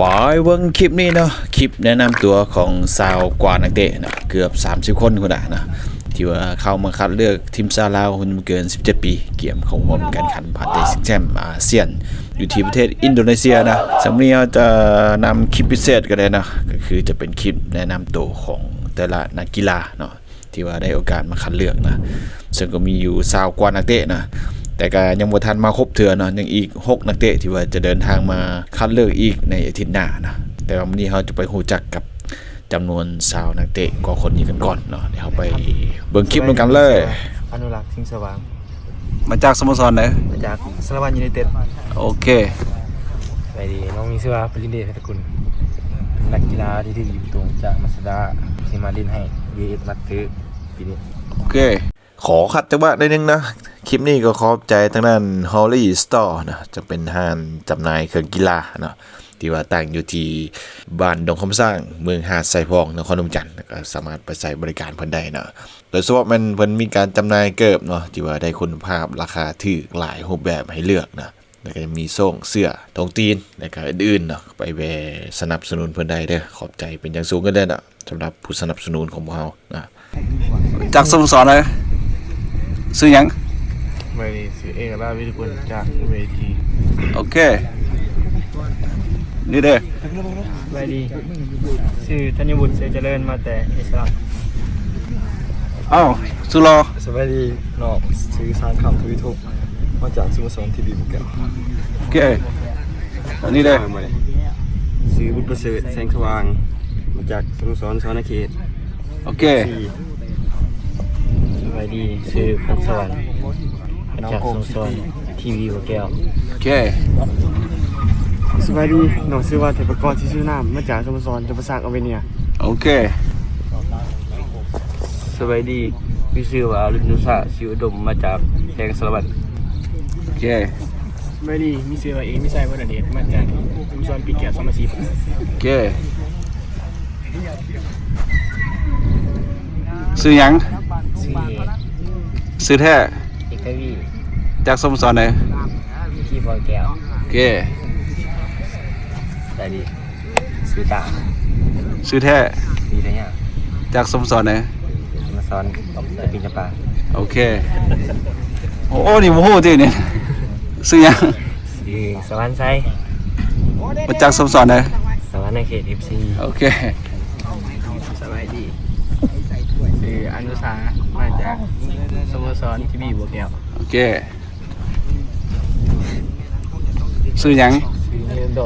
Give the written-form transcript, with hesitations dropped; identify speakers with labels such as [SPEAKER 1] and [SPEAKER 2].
[SPEAKER 1] ปอยเบิ่งคลิปนี้เนาะคลิปแนะนำตัวของซาวกว่านักเตะนะเกือบ30คนคนน่ะนะที่ว่าเข้ามาคัดเลือกทีมซาลาวคนเกิน17ปีเกี่ยมเข้าร่วมการแข่งขันผ่านเตะชิงแชมป์อาเซียนอยู่ที่ประเทศอินโดนีเซียนะสำหรับนี้เราจะนำคลิปพิเศษกันเลยนะก็คือจะเป็นคลิปแนะนำตัวของแต่ละนักกีฬาเนาะที่ว่าได้โอกาสมาคัดเลือกนะซึ่งก็มีอยู่20กว่านักเตะนะแต่ก็ยังบ่ทันมาครบเทื่อเนาะยังอีก6นักเตะที่ว่าจะเดินทางมาคัดเลือกอีกในอาทิตย์หน้านะแต่ว่าวันนี้เราจะไปรู้จักกับจำนวน20นักเตะกว่าคนนี้กันก่อนเนาะเดี๋ยวเราไปเบิ่งคลิปกันเลย
[SPEAKER 2] อนุรักษ์ทิ้งสว่าง
[SPEAKER 1] มาจากสโมสรไหน
[SPEAKER 2] มาจากสระวันยูไนเต็ด
[SPEAKER 1] โอเค
[SPEAKER 2] ไปดีน้องมีชื่อว่าปรินเดชเพชรกุลนักกีฬาที่อยู่ตรงจากมัสดาที่มาเล่นให้ VS มัตสึปีนี้
[SPEAKER 1] โอเคขอขัดจังหวะได้นึงนะคลิปนี้ก็ขอบใจทางด้าน Holly Store นะจะเป็นห้างจำหน่ายเครื่องกีฬาเนาะที่ว่าตั้งอยู่ที่บ้านดงคำสร้างเมืองหาดไซพองนครนมจันทร์ก็สามารถไปใช้บริการเพิ่นได้เนาะโดยเฉพาะมันเพิ่นมีการจำหน่ายเกิบเนาะที่ว่าได้คุณภาพราคาถูกหลายรูปแบบให้เลือกนะแล้วก็จะมีส่งเสื้อตรงตีนแล้วก็อื่นๆเนาะไปแวะสนับสนุนเพิ่นได้เด้อขอบใจเป็นอย่างสูงกันเด้อเนาะสำหรับผู้สนับสนุนของพวกเรานะจากสโมสรเลยซื้อยัง
[SPEAKER 2] ไปดีซื้อเอกราชวิทยกุลจากเวที
[SPEAKER 1] โอเคนี่เด้อ
[SPEAKER 2] ไปดีชื่อธัญบุตรเสเจริญมาแต่อิสระ
[SPEAKER 1] อ้าวสุรอ
[SPEAKER 2] สวัสดีน้องชื่อสารคำทวีทุกมาจากสโมสรทีบีบุกเกล
[SPEAKER 1] โอเคนี่เด้อ
[SPEAKER 2] ชื่อบุตรประเสริฐแสงสว่างมาจากสโมสรสวรรณเขต
[SPEAKER 1] โอเค
[SPEAKER 2] สวัสดีชื่อพันสวรรค์จากสโมสรทีวีบุกเกล
[SPEAKER 1] โอเค
[SPEAKER 2] สวัสดีน้องชื่อว่าเทพกรที่ชื่อน้ำมาจากสโมสรจัปสากอเวเนีย
[SPEAKER 1] โอเค
[SPEAKER 2] สวัสดีพี่ชื่อว่าลุนุสะชิวดมมาจากแดงสระบัด
[SPEAKER 1] โอเค
[SPEAKER 2] สวัสดีมีชื่อว่าเองไม่ใช่ว่าเดชมาจากสโมสรปีแก้วสมาชิก
[SPEAKER 1] โอเคซื้อยังซื้อแท้
[SPEAKER 2] เอกวี
[SPEAKER 1] จากสโมสรไหน
[SPEAKER 2] ที่บอยแก้ว
[SPEAKER 1] โอเค
[SPEAKER 2] ได้ดีซื้อตา
[SPEAKER 1] ซื้อแท้
[SPEAKER 2] ดีได้ยัง
[SPEAKER 1] จากสโมสรไหน
[SPEAKER 2] สโมสรตะปินจำปา
[SPEAKER 1] โอเคโอ้นี่โมโหจริงเนี่ยซื้อยัง
[SPEAKER 2] ซื้อสวรรค์ไซ
[SPEAKER 1] มาจากสโมสรไหน
[SPEAKER 2] สวรรค์เขต FC
[SPEAKER 1] โอเค
[SPEAKER 2] สวัสดีชื่ออนุสามาจากสโมสรทีบีบัวแก้ว
[SPEAKER 1] โอเคซื้อยัง
[SPEAKER 2] ชื่อเงินโดน